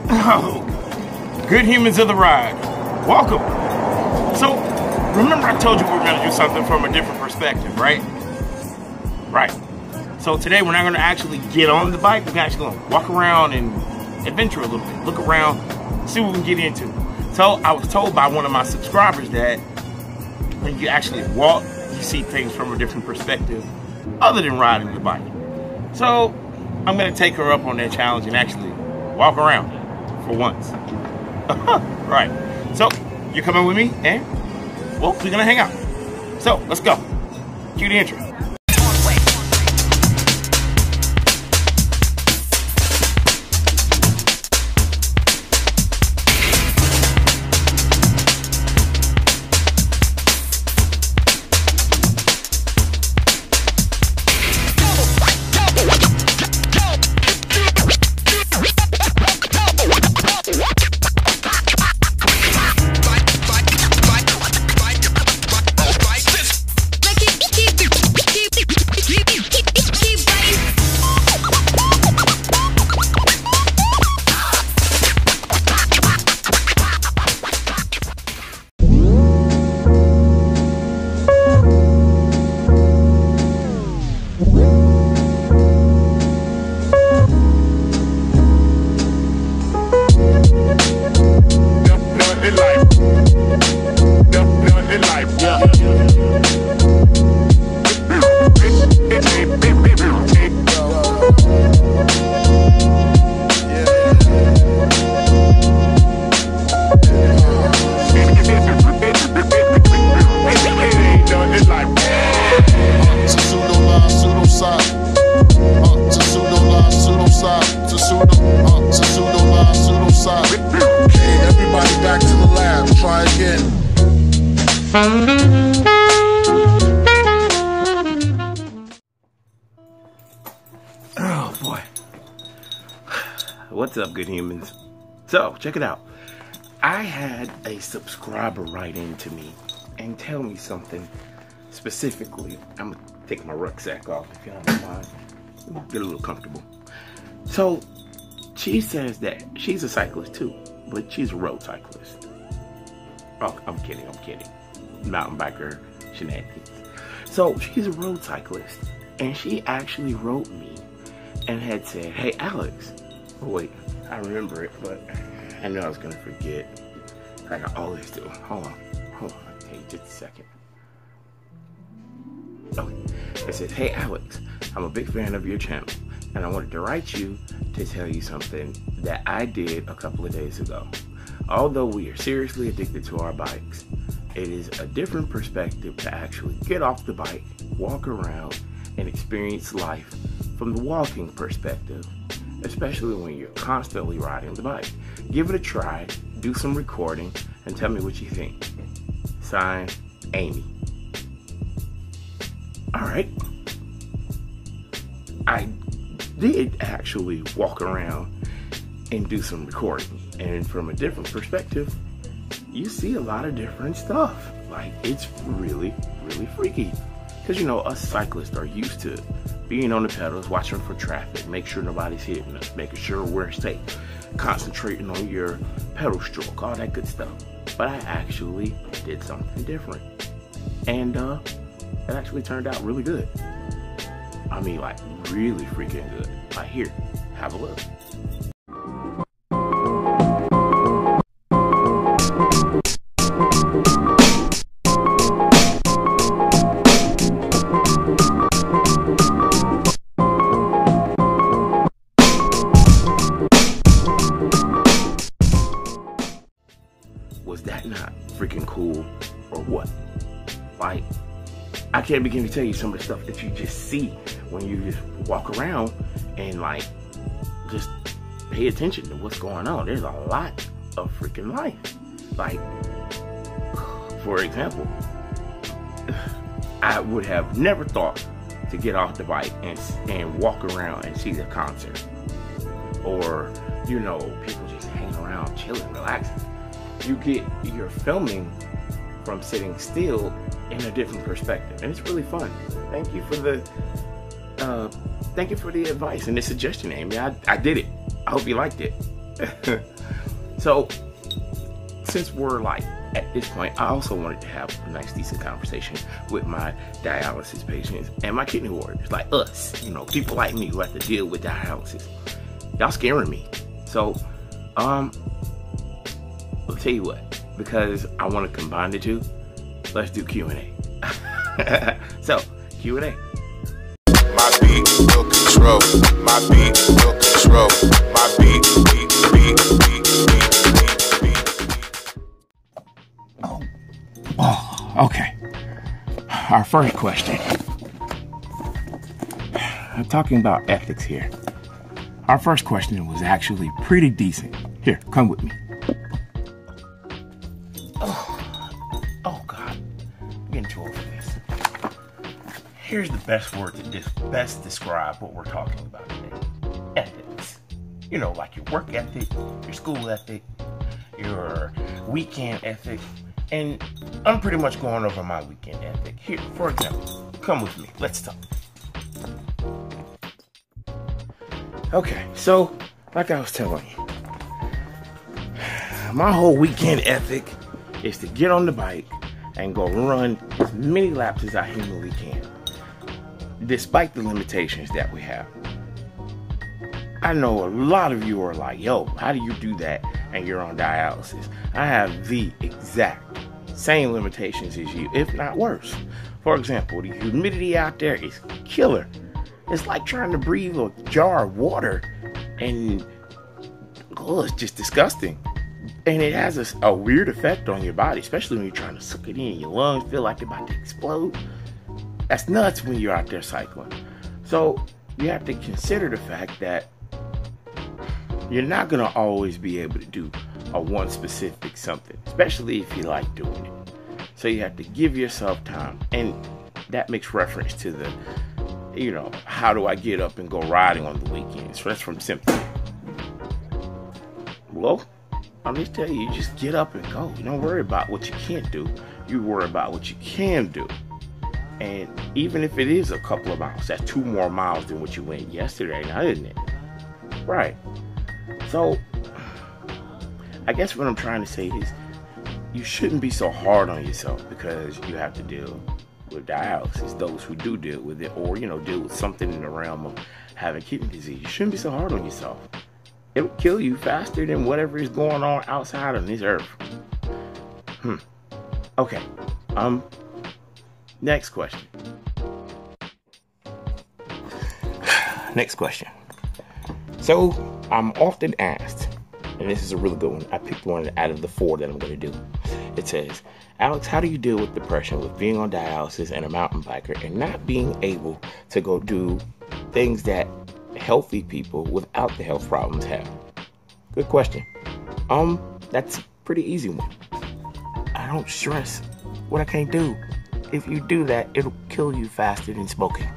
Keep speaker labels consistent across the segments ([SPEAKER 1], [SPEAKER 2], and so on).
[SPEAKER 1] Oh, good humans of the ride. Welcome. So, remember I told you we were going to do something from a different perspective, right? Right. So today we're not going to actually get on the bike. We're actually going to walk around and adventure a little bit. Look around, see what we can get into. So I was told by one of my subscribers that when you actually walk, you see things from a different perspective other than riding the bike. So I'm going to take her up on that challenge and actually walk around for once. Right. So you're coming with me and, well, we're going to hang out. So let's go. Cue the intro. Oh boy. What's up, good humans? So, check it out. I had a subscriber write in to me and tell me something specifically. I'm gonna take my rucksack off if you don't mind. Get a little comfortable. So, she says that she's a cyclist too, but she's a road cyclist. Oh, I'm kidding. Mountain biker shenanigans. So, she's a road cyclist, and she actually wrote me and had said, "Hey, Alex." Oh, wait, I remember it, but I know I was gonna forget. Like I always do. Hold on. Hey, just a second. Okay. It says, "Hey, Alex, I'm a big fan of your channel, and I wanted to write you to tell you something that I did a couple of days ago. Although we are seriously addicted to our bikes, it is a different perspective to actually get off the bike, walk around, and experience life from the walking perspective, especially when you're constantly riding the bike. Give it a try, do some recording, and tell me what you think. Signed, Amy." Alright. I did actually walk around and do some recording, and from a different perspective, you see a lot of different stuff. Like, it's really, really freaky. Because, you know, us cyclists are used to being on the pedals, watching for traffic, make sure nobody's hitting us, making sure we're safe, concentrating on your pedal stroke, all that good stuff. But I actually did something different. And it actually turned out really good. I mean, like, really freaking good. Like, here, have a look. Was that not freaking cool, or what? Like, I can't begin to tell you some of the stuff that you just see when you just walk around and, like, just pay attention to what's going on. There's a lot of freaking life. Like, for example, I would have never thought to get off the bike and walk around and see the concert. Or, you know, people just hanging around, chilling, relaxing. You're filming from sitting still in a different perspective, and it's really fun. Thank you for the advice and the suggestion, Amy. I did it. I hope you liked it. So, since we're like at this point, I also wanted to have a nice, decent conversation with my dialysis patients and my kidney warriors, like us, you know, people like me who have to deal with dialysis. Y'all scaring me. So, I'll tell you what, because I want to combine the two, let's do Q&A. So, Q&A.
[SPEAKER 2] My beat will control. My beat will control. My beat, beat, beat, beat, beat, beat, beat.
[SPEAKER 1] Oh, okay. Our first question. I'm talking about ethics here. Our first question was actually pretty decent. Here, come with me. Oh God, I'm getting too old for this. Here's the best word to best describe what we're talking about today. Ethics. You know, like your work ethic, your school ethic, your weekend ethic, and I'm pretty much going over my weekend ethic. Here, for example, come with me. Let's talk. Okay, so, like I was telling you, my whole weekend ethic is to get on the bike and go run as many laps as I humanly can, despite the limitations that we have. I know a lot of you are like, yo, how do you do that and you're on dialysis? I have the exact same limitations as you, if not worse. For example, the humidity out there is killer. It's like trying to breathe a jar of water, and it's just disgusting. And it has a weird effect on your body, especially when you're trying to suck it in. Your lungs feel like they're about to explode. That's nuts when you're out there cycling. So you have to consider the fact that you're not going to always be able to do a one specific something, especially if you like doing it. So you have to give yourself time. And that makes reference to the, you know, how do I get up and go riding on the weekends? So that's from Symphony. Well, I'll just tell you, just get up and go. You don't worry about what you can't do. You worry about what you can do. And even if it is a couple of miles, that's 2 more miles than what you went yesterday now, isn't it? Right. So, I guess what I'm trying to say is you shouldn't be so hard on yourself because you have to deal with dialysis. Those who do deal with it, or, you know, deal with something in the realm of having kidney disease, you shouldn't be so hard on yourself. It'll kill you faster than whatever is going on outside on this earth. Okay. Next question. Next question. So, I'm often asked, and this is a really good one. I picked one out of the 4 that I'm going to do. It says, Alex, how do you deal with depression with being on dialysis and a mountain biker and not being able to go do things that healthy people without the health problems have? Good question. That's a pretty easy one. I don't stress what I can't do. If you do that, it'll kill you faster than smoking.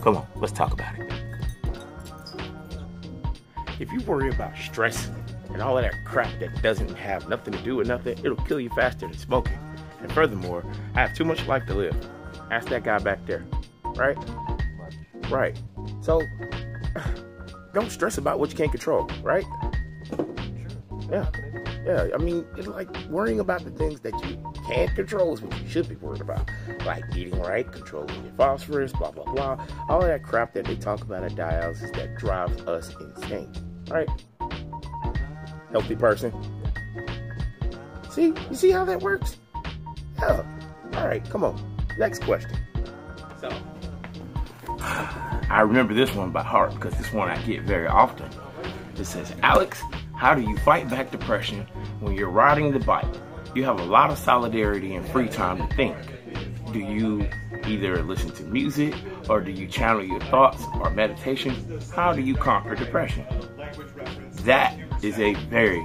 [SPEAKER 1] Come on, let's talk about it. If you worry about stress and all of that crap that doesn't have nothing to do with nothing, it'll kill you faster than smoking. And furthermore, I have too much life to live. Ask that guy back there, right? Right. So, don't stress about what you can't control, right? Yeah. Yeah, I mean, it's like worrying about the things that you can't control is what you should be worried about. Like eating right, controlling your phosphorus, blah, blah, blah. All of that crap that they talk about at dialysis that drives us insane, right? Healthy person. See? You see how that works? Yeah. All right, come on. Next question. So, I remember this one by heart because this one I get very often. It says, Alex, how do you fight back depression when you're riding the bike? You have a lot of solidarity and free time to think. Do you either listen to music or do you channel your thoughts or meditation? How do you conquer depression? That is a very,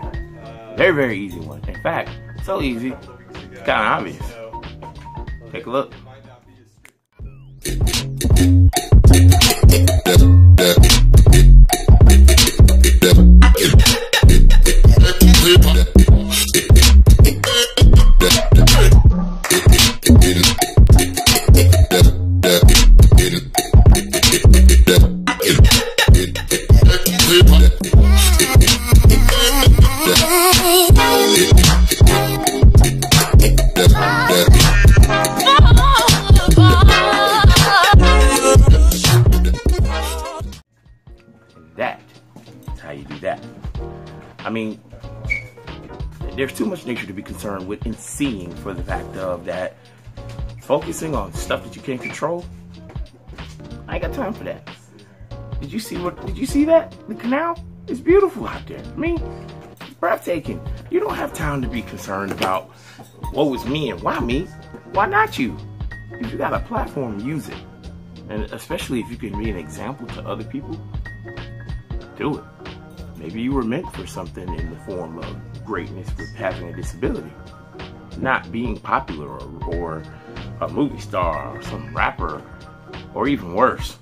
[SPEAKER 1] very, very easy one. In fact, so easy, it's kind of obvious. Take a look. I mean, there's too much nature to be concerned with and seeing for the fact of that focusing on stuff that you can't control. I ain't got time for that. Did you see that? The canal? It's beautiful out there. I mean, it's breathtaking. You don't have time to be concerned about what was me and why me. Why not you? If you got a platform, use it. And especially if you can be an example to other people, do it. Maybe you were meant for something in the form of greatness with having a disability. Not being popular or a movie star or some rapper or even worse.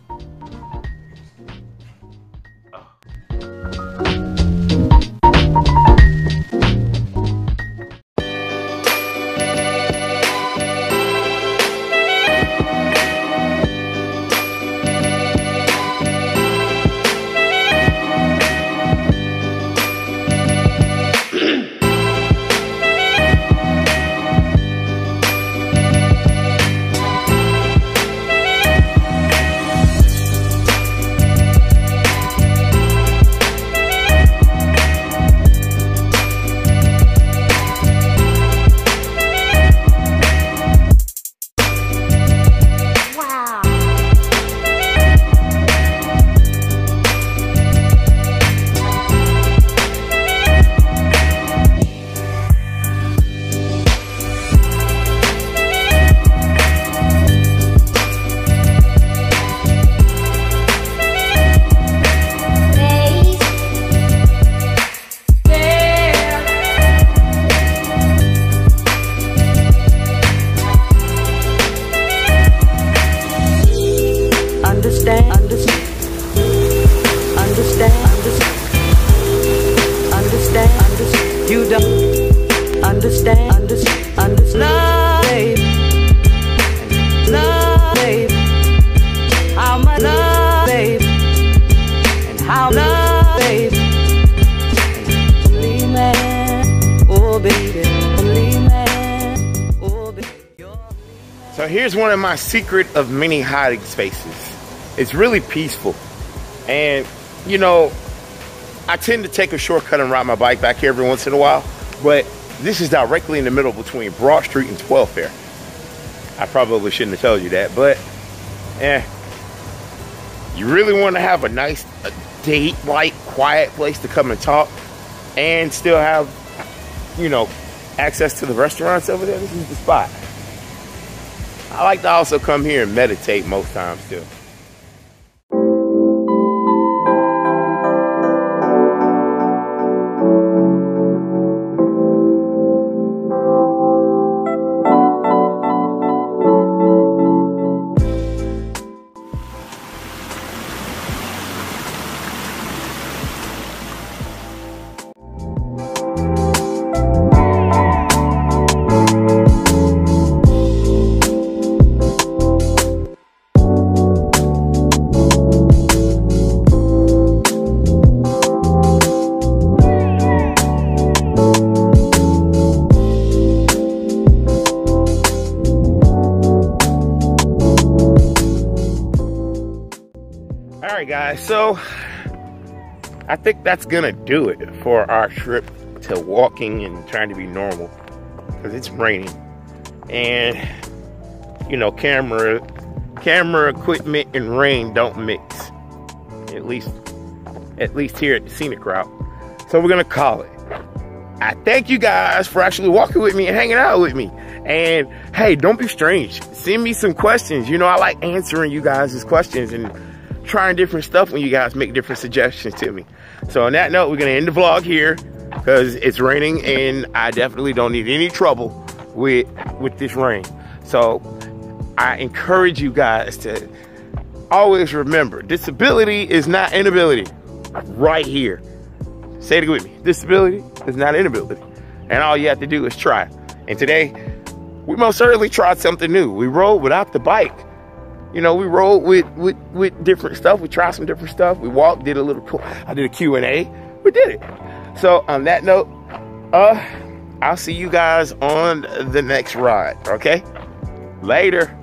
[SPEAKER 3] You don't understand, love, babe, how much love, babe, and how love, babe, only man, oh baby, only man, oh baby.
[SPEAKER 1] So here's one of my secret of many hiding spaces. It's really peaceful, and you know, I tend to take a shortcut and ride my bike back here every once in a while, but this is directly in the middle between Broad Street and 12th Fair. I probably shouldn't have told you that, but you really want to have a nice date-like, quiet place to come and talk and still have, you know, access to the restaurants over there. This is the spot. I like to also come here and meditate most times too. Alright guys, so I think that's gonna do it for our trip to walking and trying to be normal, because it's raining and you know, camera equipment and rain don't mix, at least here at the scenic route. So we're gonna call it. I thank you guys for actually walking with me and hanging out with me. And hey, don't be strange, send me some questions. You know, I like answering you guys' questions and trying different stuff when you guys make different suggestions to me. So on that note, we're gonna end the vlog here because it's raining and I definitely don't need any trouble with this rain. So I encourage you guys to always remember, disability is not inability. Right here. Say it with me. Disability is not inability. And all you have to do is try. And today, we most certainly tried something new. We rode without the bike. You know, we rode with different stuff. We tried some different stuff. We walked, I did a Q&A. We did it. So on that note, I'll see you guys on the next ride, okay? Later.